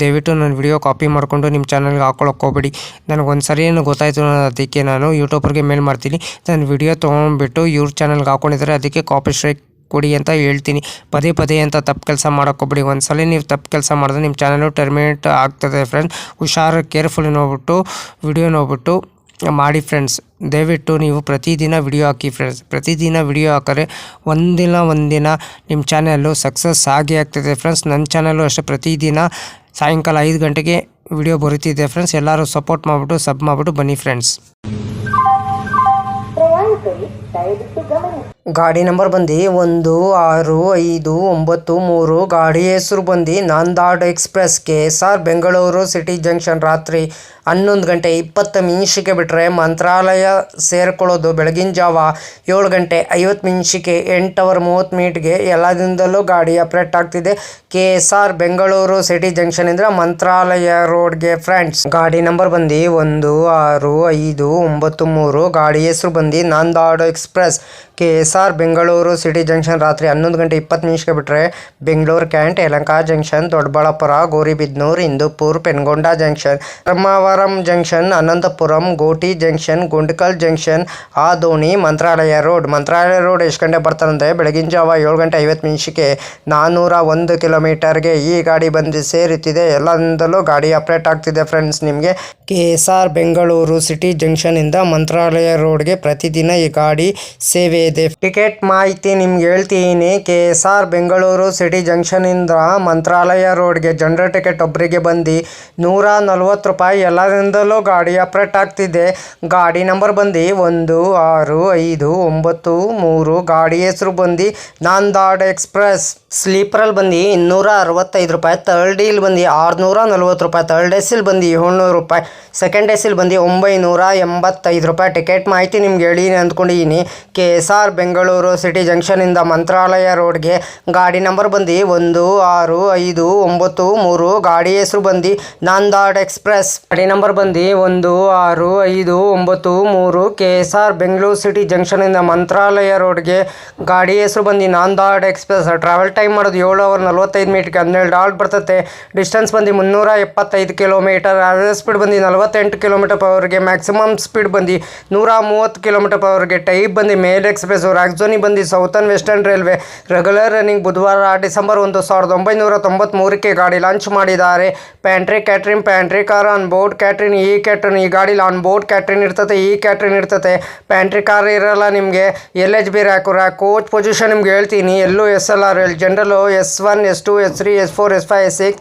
ದಯವಿಟ್ಟು ನನ್ನ video copy ಮಾಡಿಕೊಂಡು ನಿಮ್ಮ ಚಾನಲ್ಗೆ ಹಾಕೊಳ್ಳೋಕೆ ಹೋಗ್ಬೇಡಿ. ನನಗೊಂದು ಸರಿ ಗೊತ್ತಾಯಿತು, ಅದಕ್ಕೆ ನಾನು ಯೂಟ್ಯೂಬರ್ಗೆ ಮೇಲ್ ಮಾಡ್ತೀನಿ. ನನ್ನ ವಿಡಿಯೋ ತೊಗೊಂಡ್ಬಿಟ್ಟು ಇವ್ರ ಚಾನಲ್ಗೆ ಹಾಕೊಂಡಿದ್ದಾರೆ, ಅದಕ್ಕೆ ಕಾಪಿ ಸ್ಟ್ರೈಕ್ ಕೊಡಿ ಅಂತ ಹೇಳ್ತೀನಿ. ಪದೇ ಪದೇ ಅಂತ ತಪ್ಪು ಕೆಲಸ ಮಾಡೋಕ್ಕೋಗ್ಬಿಡಿ. ಒಂದ್ಸಲ ನೀವು ತಪ್ಪು ಕೆಲಸ ಮಾಡಿದ್ರೆ ನಿಮ್ಮ ಚಾನಲು ಟರ್ಮಿನೇಟ್ ಆಗ್ತದೆ ಫ್ರೆಂಡ್ಸ್. ಹುಷಾರು, ಕೇರ್ಫುಲಿ ನೋಡ್ಬಿಟ್ಟು ವಿಡಿಯೋ ನೋಡ್ಬಿಟ್ಟು ಮಾಡಿ ಫ್ರೆಂಡ್ಸ್. ದಯವಿಟ್ಟು ನೀವು ಪ್ರತಿದಿನ ವಿಡಿಯೋ ಹಾಕಿ ಫ್ರೆಂಡ್ಸ್. ಪ್ರತಿದಿನ ವಿಡಿಯೋ ಹಾಕಿದ್ರೆ ಒಂದಿನ ನಿಮ್ಮ ಚಾನಲ್ಲು ಸಕ್ಸಸ್ ಆಗಿ ಆಗ್ತದೆ ಫ್ರೆಂಡ್ಸ್. ನನ್ನ ಚಾನಲ್ಲು ಅಷ್ಟೇ ಪ್ರತಿದಿನ ಸಾಯಂಕಾಲ 5 ಗಂಟೆಗೆ ವಿಡಿಯೋ ಬರುತ್ತಿದೆ ಫ್ರೆಂಡ್ಸ್. ಎಲ್ಲರೂ ಸಪೋರ್ಟ್ ಮಾಡಿಬಿಟ್ಟು ಸಬ್ ಮಾಡಿಬಿಟ್ಟು ಬನ್ನಿ ಫ್ರೆಂಡ್ಸ್. ಗಾಡಿ ನಂಬರ್ ಬಂದು 16593. ಗಾಡಿ ಹೆಸರು ಬಂದು Nanded express, KSR Bengaluru city junction. ರಾತ್ರಿ 11:20 ಬಿಟ್ಟರೆ ಮಂತ್ರಾಲಯ ಸೇರ್ಕೊಳ್ಳೋದು ಬೆಳಗಿನ ಜಾವ 7:50 8:30 ಎಲ್ಲದಿಂದಲೂ ಗಾಡಿ ಅಪ್ರೇಟ್ ಆಗ್ತಿದೆ. KSR ಬೆಂಗಳೂರು ಸಿಟಿ ಜಂಕ್ಷನ್ ಇಂದ ಮಂತ್ರಾಲಯ ರೋಡ್ಗೆ ಫ್ರೆಂಡ್ಸ್. ಗಾಡಿ ನಂಬರ್ ಬಂದು 16593. ಗಾಡಿ ಹೆಸರು ಬಂದು Nanded express, KSR Bengaluru city junction. ರಾತ್ರಿ 11:20 ಬಿಟ್ಟರೆ Bengaluru cant, Yelahanka junction, Doddaballapur, Gauribidanur, Hindupur, Penukonda junction, Dharmavaram junction, Anantapuram, Gooty junction, Guntakal junction, Adoni, Mantralaya road. Mantralaya road ಎಷ್ಟು ಗಂಟೆ ಬರ್ತಾರಂದರೆ ಬೆಳಗಿನ ಜಾವ 7:50 401 ಕಿಲೋಮೀಟರ್ಗೆ ಈ ಗಾಡಿ ಬಂದು ಸೇರುತ್ತಿದೆ. ಎಲ್ಲದಿಂದಲೂ ಗಾಡಿ ಅಪ್ರೇಟ್ ಆಗ್ತಿದೆ ಫ್ರೆಂಡ್ಸ್. ನಿಮಗೆ KSR ಬೆಂಗಳೂರು ಸಿಟಿ ಜಂಕ್ಷನ್ ಇಂದ ಮಂತ್ರಾಲಯ ರೋಡ್ಗೆ ಪ್ರತಿದಿನ ಈ ಗಾಡಿ ಸೇವೆ ಇದೆ. ಟಿಕೆಟ್ ಮಾಹಿತಿ ನಿಮ್ಗೆ ಹೇಳ್ತೀನಿ. KSR ಬೆಂಗಳೂರು ಸಿಟಿ ಜಂಕ್ಷನ್ ಇಂದ ಮಂತ್ರಾಲಯ ರೋಡ್ಗೆ ಜನರಲ್ ಟಿಕೆಟ್ ಒಬ್ಬರಿಗೆ ಬಂದು 140 ರೂಪಾಯಿ. ಎಲ್ಲರಿಂದಲೂ ಗಾಡಿ ಅಪ್ರೇಟ್ ಆಗ್ತಿದೆ. ಗಾಡಿ ನಂಬರ್ ಬಂದು 16593. ಗಾಡಿ ಹೆಸರು ಬಂದು ನಾಂದಾಡ್ ಎಕ್ಸ್ಪ್ರೆಸ್. ಸ್ಲೀಪರಲ್ಲಿ ಬಂದು 265 ರೂಪಾಯಿ, ಥರ್ಡ್ ಡೀಲ್ ಬಂದು 640 ರೂಪಾಯಿ, ಥರ್ಡ್ ಎಸಿಲ್ ಬಂದು 700 ರೂಪಾಯಿ, ಸೆಕೆಂಡ್ ಎಸಿಲ್ ಬಂದು 985 ರೂಪಾಯಿ. ಟಿಕೆಟ್ ಮಾಹಿತಿ ನಿಮ್ಗೆ ಹೇಳಿ ಅಂದ್ಕೊಂಡಿದ್ದೀನಿ. KSR ಬೆಂಗಳೂರು ಸಿಟಿ ಜಂಕ್ಷನಿಂದ ಮಂತ್ರಾಲಯ ರೋಡ್ಗೆ ಗಾಡಿ ನಂಬರ್ ಬಂದು 16593. ಗಾಡಿ ಹೆಸರು ಬಂದು ನಾಂದಾಡ್ ಎಕ್ಸ್ಪ್ರೆಸ್. ಗಾಡಿ ನಂಬರ್ ಬಂದು 16593. KSR ಬೆಂಗಳೂರು ಸಿಟಿ ಜಂಕ್ಷನಿಂದ ಮಂತ್ರಾಲಯ ರೋಡ್ಗೆ ಗಾಡಿ ಹೆಸರು ಬಂದು ನಾಂದಾಡ್ ಎಕ್ಸ್ಪ್ರೆಸ್. ಟ್ರಾವೆಲ್ ಟೈಮ್ ಮಾಡೋದು 7:45 12 ಬರ್ತದೆ. ಡಿಸ್ಟೆನ್ಸ್ ಬಂದು 375 ಕಿಲೋಮೀಟರ್. ಆವರೇಜ್ ಸ್ಪೀಡ್ ಬಂದು 48 km/h. ಮ್ಯಾಕ್ಸಿಮಮ್ ಸ್ಪೀಡ್ ಬಂದು 130 km/h. ಟೈಪ್ ಬಂದು ಮೇಲ್ ಎಕ್ಸ್ಪ್ರೆಸ್. ರಾಕ್ಜೋನಿ ಬಂದು southern western railway. Regular running. ಬುಧವಾರ ಡಿಸೆಂಬರ್ 1 1993 ಗಾಡಿ ಲಾಂಚ್ ಮಾಡಿದ್ದಾರೆ. Pantry catering, pantry car, on board catering, ಈ ಕ್ಯಾಟ್ರಿನ್. ಈ ಗಾಡಿಲಿ ಆನ್ ಬೋರ್ಡ್ ಕ್ಯಾಟ್ರಿನ್ ಇರ್ತದೆ, ಈ ಕ್ಯಾಟ್ರಿನ್ ಇರ್ತದೆ. ಪ್ಯಾಂಟ್ರಿ ಕಾರ್ ಇರಲ್ಲ ನಿಮಗೆ. LHB rack. ಕೋಚ್ ಪೊಸಿಷನ್ ನಿಮ್ಗೆ ಹೇಳ್ತೀನಿ. ಎಲ್ಲೂ SLR, general S1 S2 S3 S4 S5 S6,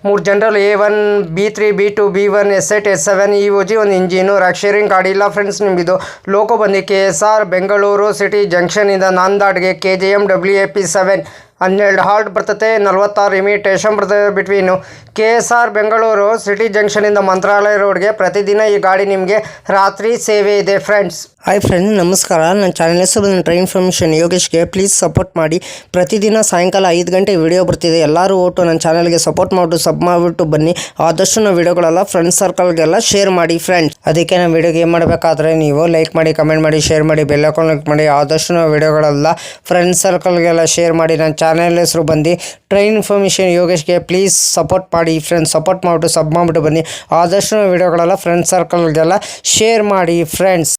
3 general, A1 B3 B2 B1 S8 S7 EOG, ಒಂದು ಇಂಜಿನು. ರ್ಯಾಕ್ ಶೇರಿಂಗ್ ಗಾಡಿ ಇಲ್ಲ ಫ್ರೆಂಡ್ಸ್. ನಿಮ್ಮದು ಲೋಕೋ ಬಂದು KSR ಬೆಂಗಳೂರು ಸಿಟಿ ಜಂಕ್ಷನಿಂದ ನಾಂದಾಡ್ಗೆ KJM WAP7 12 ಹಾಲ್ಟ್ ಬರ್ತದೆ. 46 ಇಮಿಟೇಷನ್ ಬರ್ತದೆ ಬಿಟ್ವೀನು. KSR ಬೆಂಗಳೂರು ಸಿಟಿ ಜಂಕ್ಷನಿಂದ ಮಂತ್ರಾಲಯ ರೋಡ್ಗೆ ಪ್ರತಿದಿನ ಈ ಗಾಡಿ ನಿಮಗೆ ರಾತ್ರಿ ಸೇವೆ ಇದೆ ಫ್ರೆಂಡ್ಸ್. ಹಾಯ್ ಫ್ರೆಂಡ್ಸ್, ನಮಸ್ಕಾರ. ನನ್ನ ಚಾನಲ್ ಹೆಸರು ನನ್ನ ಟ್ರೈನ್ ಇನ್ಫಾರ್ಮೇಷನ್ ಯೋಗೇಶ್ಗೆ. ಪ್ಲೀಸ್ ಸಪೋರ್ಟ್ ಮಾಡಿ. ಪ್ರತಿದಿನ ಸಾಯಂಕಾಲ 5 ಗಂಟೆ ವಿಡಿಯೋ ಬರ್ತಿದೆ. ಎಲ್ಲರೂ ಒಟ್ಟು ನನ್ನ ಚಾನಲ್ಗೆ ಸಪೋರ್ಟ್ ಮಾಡಿಬಿಟ್ಟು ಸಬ್ ಮಾಡಿಬಿಟ್ಟು ಬನ್ನಿ. ಆದಷ್ಟು ನಾವು ವಿಡಿಯೋಗಳೆಲ್ಲ ಫ್ರೆಂಡ್ಸ್ ಸರ್ಕಲ್ಗೆಲ್ಲ ಶೇರ್ ಮಾಡಿ ಫ್ರೆಂಡ್ಸ್. ಅದಕ್ಕೆ ನಾವು ವಿಡಿಯೋಗೆ ಏನು ಮಾಡಬೇಕಾದ್ರೆ ನೀವು ಲೈಕ್ ಮಾಡಿ, ಕಮೆಂಟ್ ಮಾಡಿ, ಶೇರ್ ಮಾಡಿ, ಬೆಲ್ ಐಕಾನ್ ಕ್ಲಿಕ್ ಮಾಡಿ. ಆದಷ್ಟು ನಾವು ವಿಡಿಯೋಗಳೆಲ್ಲ ಫ್ರೆಂಡ್ಸ್ ಸರ್ಕಲ್ಗೆಲ್ಲ ಶೇರ್ ಮಾಡಿ. ನನ್ನ ಚಾನಲ್ ಹೆಸರು ಬಂದು ಟ್ರೈನ್ ಇನ್ಫಾರ್ಮೇಷನ್ ಯೋಗೇಶ್ಗೆ. ಪ್ಲೀಸ್ ಸಪೋರ್ಟ್ ಮಾಡಿ ಫ್ರೆಂಡ್ಸ್. ಸಪೋರ್ಟ್ ಮಾಡಿಬಿಟ್ಟು ಸಬ್ ಮಾಡಿಬಿಟ್ಟು ಬನ್ನಿ. ಆದಷ್ಟು ವಿಡಿಯೋಗಳೆಲ್ಲ ಫ್ರೆಂಡ್ಸ್ ಸರ್ಕಲ್ಗೆಲ್ಲ ಶೇರ್ ಮಾಡಿ ಫ್ರೆಂಡ್ಸ್.